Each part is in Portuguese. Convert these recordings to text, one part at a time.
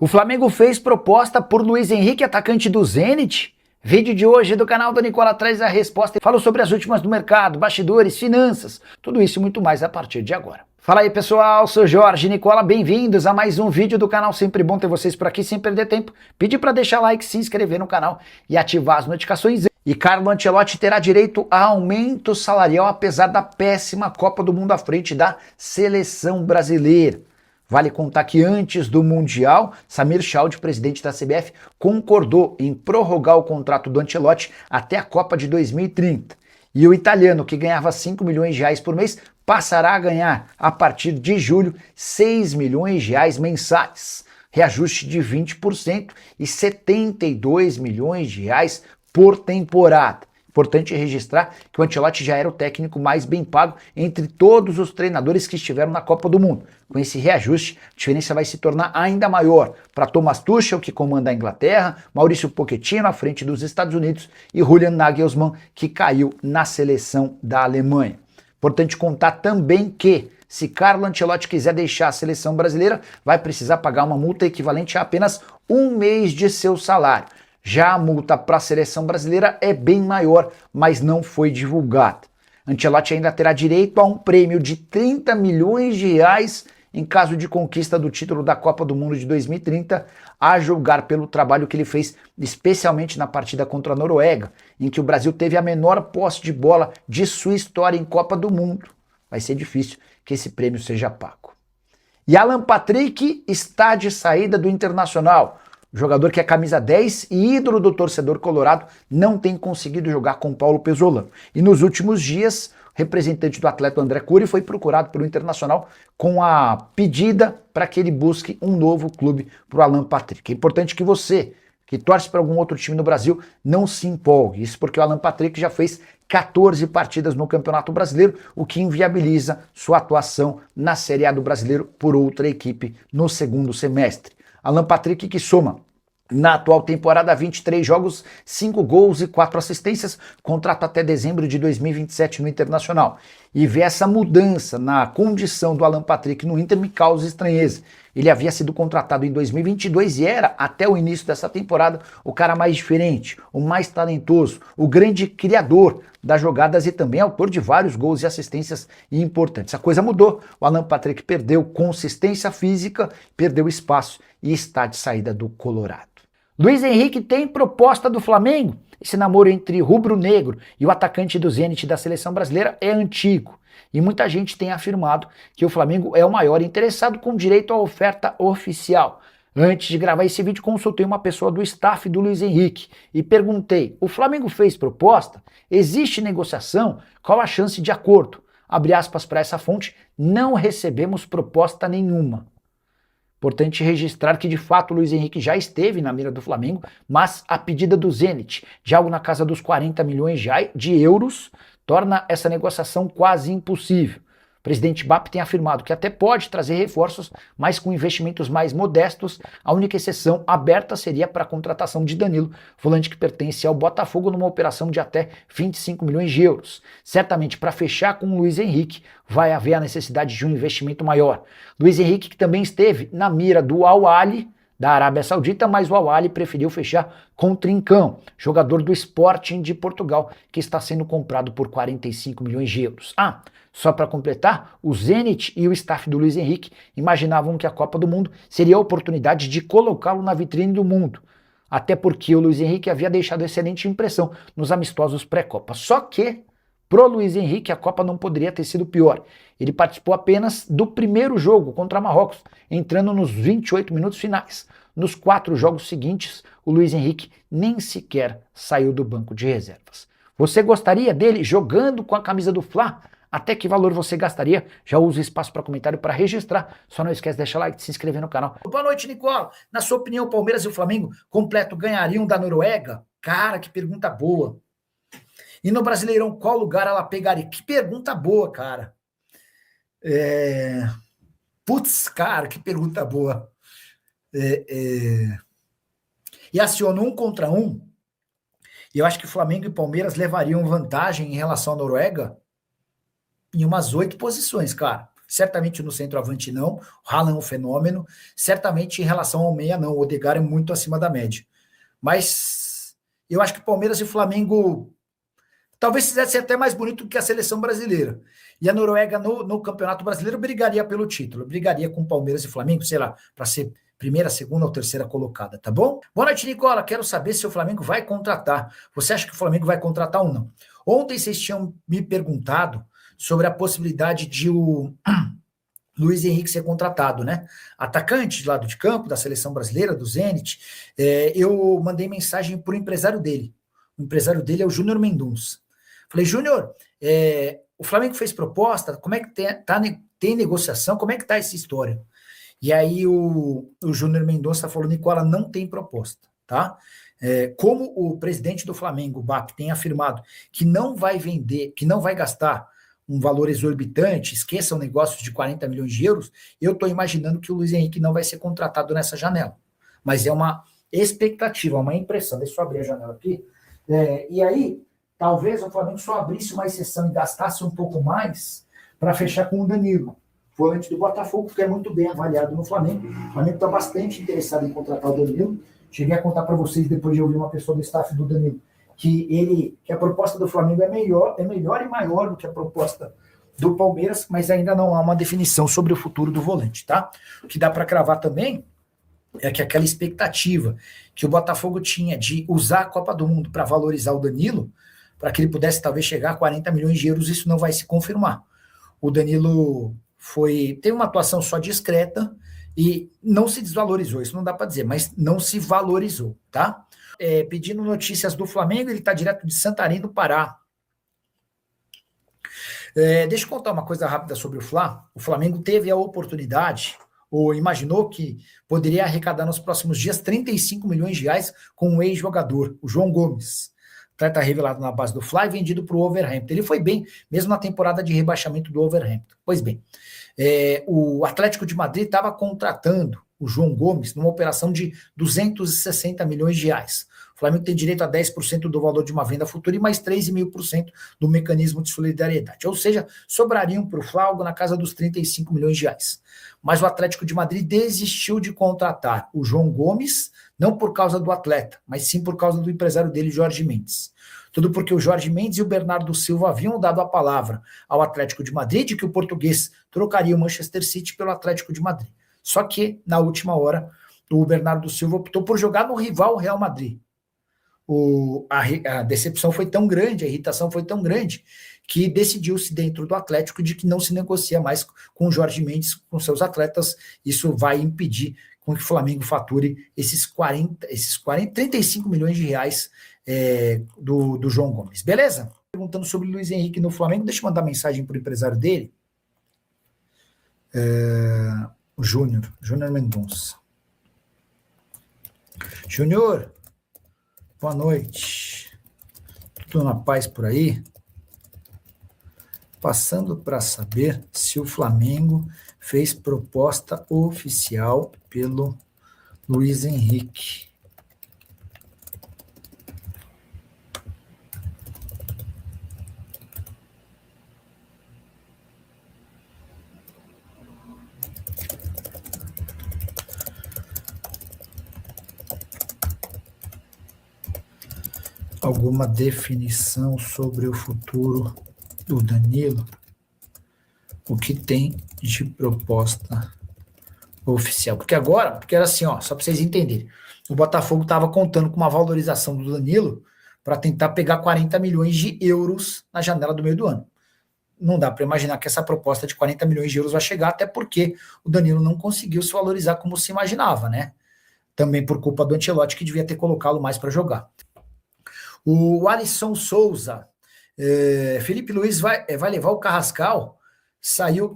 O Flamengo fez proposta por Luiz Henrique, atacante do Zenit. Vídeo de hoje do canal do Nicola traz a resposta e fala sobre as últimas do mercado, bastidores, finanças, tudo isso e muito mais a partir de agora. Fala aí pessoal, sou Jorge Nicola, bem-vindos a mais um vídeo do canal, sempre bom ter vocês por aqui sem perder tempo. Pedir para deixar like, se inscrever no canal e ativar as notificações. E Carlo Ancelotti terá direito a aumento salarial apesar da péssima Copa do Mundo à frente da seleção brasileira. Vale contar que antes do Mundial, Samir Chaude, presidente da CBF, concordou em prorrogar o contrato do Ancelotti até a Copa de 2030. E o italiano, que ganhava 5 milhões de reais por mês, passará a ganhar, a partir de julho, 6 milhões de reais mensais. Reajuste de 20% e 72 milhões de reais por temporada. Importante registrar que o Ancelotti já era o técnico mais bem pago entre todos os treinadores que estiveram na Copa do Mundo. Com esse reajuste, a diferença vai se tornar ainda maior para Thomas Tuchel, que comanda a Inglaterra, Maurício Pochettino à frente dos Estados Unidos e Julian Nagelsmann, que caiu na seleção da Alemanha. Importante contar também que, se Carlo Ancelotti quiser deixar a seleção brasileira, vai precisar pagar uma multa equivalente a apenas um mês de seu salário. Já a multa para a seleção brasileira é bem maior, mas não foi divulgada. Ancelotti ainda terá direito a um prêmio de 30 milhões de reais em caso de conquista do título da Copa do Mundo de 2030, a julgar pelo trabalho que ele fez, especialmente na partida contra a Noruega, em que o Brasil teve a menor posse de bola de sua história em Copa do Mundo. Vai ser difícil que esse prêmio seja pago. E Alan Patrick está de saída do Internacional. O jogador que é camisa 10 e ídolo do torcedor colorado não tem conseguido jogar com Paulo Pesolano. E nos últimos dias, o representante do atleta André Cury foi procurado pelo Internacional com a pedida para que ele busque um novo clube para o Alan Patrick. É importante que você, que torce para algum outro time no Brasil, não se empolgue. Isso porque o Alan Patrick já fez 14 partidas no Campeonato Brasileiro, o que inviabiliza sua atuação na Série A do Brasileiro por outra equipe no segundo semestre. Alan Patrick, que soma na atual temporada 23 jogos, 5 gols e 4 assistências, contrato até dezembro de 2027 no Internacional. E ver essa mudança na condição do Alan Patrick no Inter me causa estranheza. Ele havia sido contratado em 2022 e era, até o início dessa temporada, o cara mais diferente, o mais talentoso, o grande criador das jogadas e também autor de vários gols e assistências importantes. A coisa mudou, o Alan Patrick perdeu consistência física, perdeu espaço e está de saída do Colorado. Luiz Henrique tem proposta do Flamengo? Esse namoro entre rubro-negro e o atacante do Zenit da seleção brasileira é antigo. E muita gente tem afirmado que o Flamengo é o maior interessado com direito à oferta oficial. Antes de gravar esse vídeo, consultei uma pessoa do staff do Luiz Henrique e perguntei: o Flamengo fez proposta? Existe negociação? Qual a chance de acordo? Abre aspas para essa fonte: não recebemos proposta nenhuma. Importante registrar que, de fato, o Luiz Henrique já esteve na mira do Flamengo, mas a pedida do Zenit, de algo na casa dos 40 milhões de euros, torna essa negociação quase impossível. O presidente BAP tem afirmado que até pode trazer reforços, mas com investimentos mais modestos. A única exceção aberta seria para a contratação de Danilo, volante que pertence ao Botafogo, numa operação de até 25 milhões de euros. Certamente, para fechar com o Luiz Henrique, vai haver a necessidade de um investimento maior. Luiz Henrique, que também esteve na mira do Al Ahly da Arábia Saudita, mas o Al Ahly preferiu fechar com Trincão, jogador do Sporting de Portugal, que está sendo comprado por 45 milhões de euros. Só para completar, o Zenit e o staff do Luiz Henrique imaginavam que a Copa do Mundo seria a oportunidade de colocá-lo na vitrine do mundo. Até porque o Luiz Henrique havia deixado excelente impressão nos amistosos pré-Copa. Só que, pro Luiz Henrique, a Copa não poderia ter sido pior. Ele participou apenas do primeiro jogo contra Marrocos, entrando nos 28 minutos finais. Nos 4 jogos seguintes, o Luiz Henrique nem sequer saiu do banco de reservas. Você gostaria dele jogando com a camisa do Fla? Até que valor você gastaria? Já usa o espaço para comentário para registrar. Só não esquece de deixar like e se inscrever no canal. Boa noite, Nicola. Na sua opinião, o Palmeiras e o Flamengo completo ganhariam da Noruega? Cara, que pergunta boa. E no Brasileirão, qual lugar ela pegaria? Que pergunta boa, cara. Putz, cara, que pergunta boa. E acionou 1 contra 1. E eu acho que Flamengo e Palmeiras levariam vantagem em relação à Noruega em umas 8 posições, cara. Certamente no centroavante não, o Haaland é um fenômeno, certamente em relação ao meia não, o Odegaard é muito acima da média. Mas eu acho que Palmeiras e Flamengo talvez fizesse até mais bonito do que a seleção brasileira. E a Noruega no Campeonato Brasileiro brigaria pelo título, brigaria com Palmeiras e Flamengo, sei lá, para ser primeira, segunda ou terceira colocada, tá bom? Boa noite, Nicola. Quero saber se o Flamengo vai contratar. Você acha que o Flamengo vai contratar ou não? Ontem vocês tinham me perguntado sobre a possibilidade de o Luiz Henrique ser contratado, né? Atacante de lado de campo, da seleção brasileira, do Zenit. Eu mandei mensagem para o empresário dele. O empresário dele é o Júnior Mendonça. Falei, Júnior, o Flamengo fez proposta, como é que tem negociação, como é que tá essa história? E aí o Júnior Mendonça falou, Nicola, não tem proposta, tá? Como o presidente do Flamengo, o BAP, tem afirmado que não vai vender, que não vai gastar um valor exorbitante, esqueça o negócio de 40 milhões de euros, eu estou imaginando que o Luiz Henrique não vai ser contratado nessa janela. Mas é uma expectativa, uma impressão. Deixa eu abrir a janela aqui. E aí, talvez o Flamengo só abrisse uma exceção e gastasse um pouco mais para fechar com o Danilo, volante do Botafogo, que é muito bem avaliado no Flamengo. O Flamengo está bastante interessado em contratar o Danilo. Cheguei a contar para vocês, depois de ouvir uma pessoa do staff do Danilo, que a proposta do Flamengo é melhor e maior do que a proposta do Palmeiras, mas ainda não há uma definição sobre o futuro do volante, tá? O que dá para cravar também é que aquela expectativa que o Botafogo tinha de usar a Copa do Mundo para valorizar o Danilo, para que ele pudesse talvez chegar a 40 milhões de euros, isso não vai se confirmar. O Danilo teve uma atuação só discreta e não se desvalorizou, isso não dá para dizer, mas não se valorizou, tá? Pedindo notícias do Flamengo, ele está direto de Santarém, do Pará. Deixa eu contar uma coisa rápida sobre o Fla. O Flamengo teve a oportunidade, ou imaginou que poderia arrecadar nos próximos dias 35 milhões de reais com um ex-jogador, o João Gomes. Atleta revelado na base do Fla e vendido para o Wolverhampton. Ele foi bem, mesmo na temporada de rebaixamento do Wolverhampton. Pois bem, o Atlético de Madrid estava contratando o João Gomes numa operação de 260 milhões de reais. O Flamengo tem direito a 10% do valor de uma venda futura e mais 3,5% do mecanismo de solidariedade. Ou seja, sobrariam para o Flamengo na casa dos 35 milhões de reais. Mas o Atlético de Madrid desistiu de contratar o João Gomes, não por causa do atleta, mas sim por causa do empresário dele, Jorge Mendes. Tudo porque o Jorge Mendes e o Bernardo Silva haviam dado a palavra ao Atlético de Madrid de que o português trocaria o Manchester City pelo Atlético de Madrid. Só que, na última hora, o Bernardo Silva optou por jogar no rival Real Madrid. A decepção foi tão grande, a irritação foi tão grande, que decidiu-se dentro do Atlético de que não se negocia mais com o Jorge Mendes, com seus atletas. Isso vai impedir com que o Flamengo fature esses 35 milhões de reais do João Gomes. Beleza? Perguntando sobre o Luiz Henrique no Flamengo, deixa eu mandar mensagem para o empresário dele. O Júnior Mendonça. Júnior, boa noite. Tudo na paz por aí? Passando para saber se o Flamengo fez proposta oficial pelo Luiz Henrique. Alguma definição sobre o futuro do Danilo? O que tem de proposta oficial? Porque era assim, ó, só para vocês entenderem, o Botafogo estava contando com uma valorização do Danilo para tentar pegar 40 milhões de euros na janela do meio do ano. Não dá para imaginar que essa proposta de 40 milhões de euros vai chegar, até porque o Danilo não conseguiu se valorizar como se imaginava, né? Também por culpa do Ancelotti, que devia ter colocado mais para jogar. O Alisson Souza, Felipe Luiz vai levar o Carrascal, saiu,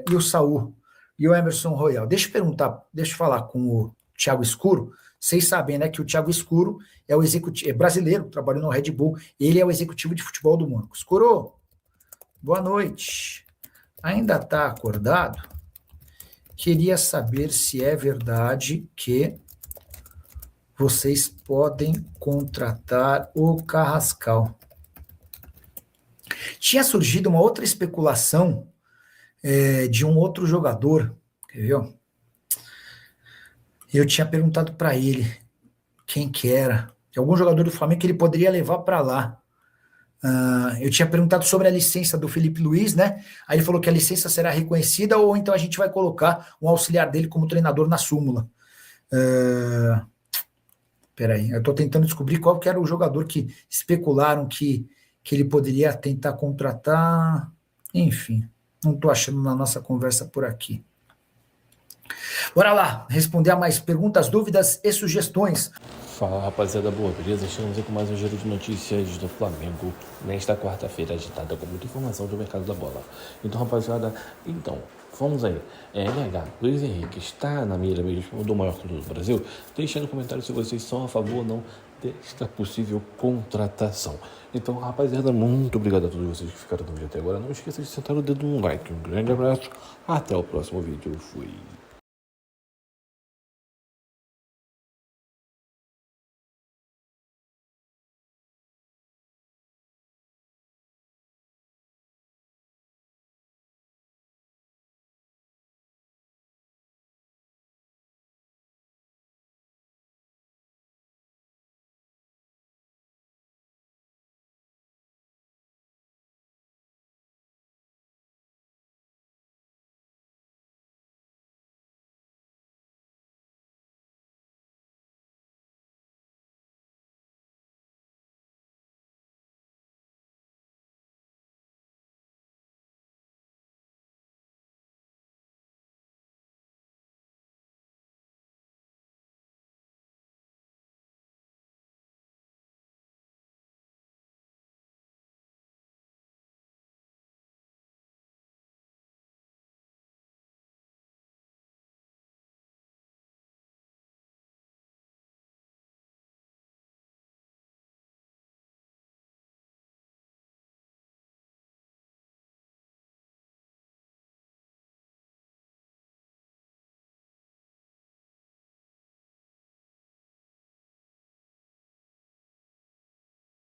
e o Saul, e o Emerson Royal. Deixa eu falar com o Thiago Escuro. Vocês sabem, né, que o Thiago Escuro é o executivo, é brasileiro, trabalhou no Red Bull, ele é o executivo de futebol do Mônaco. Escuro, boa noite. Ainda está acordado? Queria saber se é verdade que vocês podem contratar o Carrascal. Tinha surgido uma outra especulação de um outro jogador, quer ver? Ó? Eu tinha perguntado para ele quem que era, de algum jogador do Flamengo que ele poderia levar para lá. Eu tinha perguntado sobre a licença do Felipe Luiz, né? Aí ele falou que a licença será reconhecida ou então a gente vai colocar um auxiliar dele como treinador na súmula. Peraí, eu estou tentando descobrir qual que era o jogador que especularam que ele poderia tentar contratar. Enfim, não estou achando na nossa conversa por aqui. Bora lá, responder a mais perguntas, dúvidas e sugestões. Fala rapaziada, boa, beleza? Estamos aí com mais um giro de notícias do Flamengo nesta quarta-feira agitada com muita informação do mercado da bola. Então rapaziada, vamos aí. LH, Luiz Henrique está na mira mesmo do maior clube do Brasil? Deixa no comentário se vocês são a favor ou não desta possível contratação. Então rapaziada, muito obrigado a todos vocês que ficaram no vídeo até agora. Não esqueça de sentar o dedo no like. Um grande abraço, até o próximo vídeo. Fui.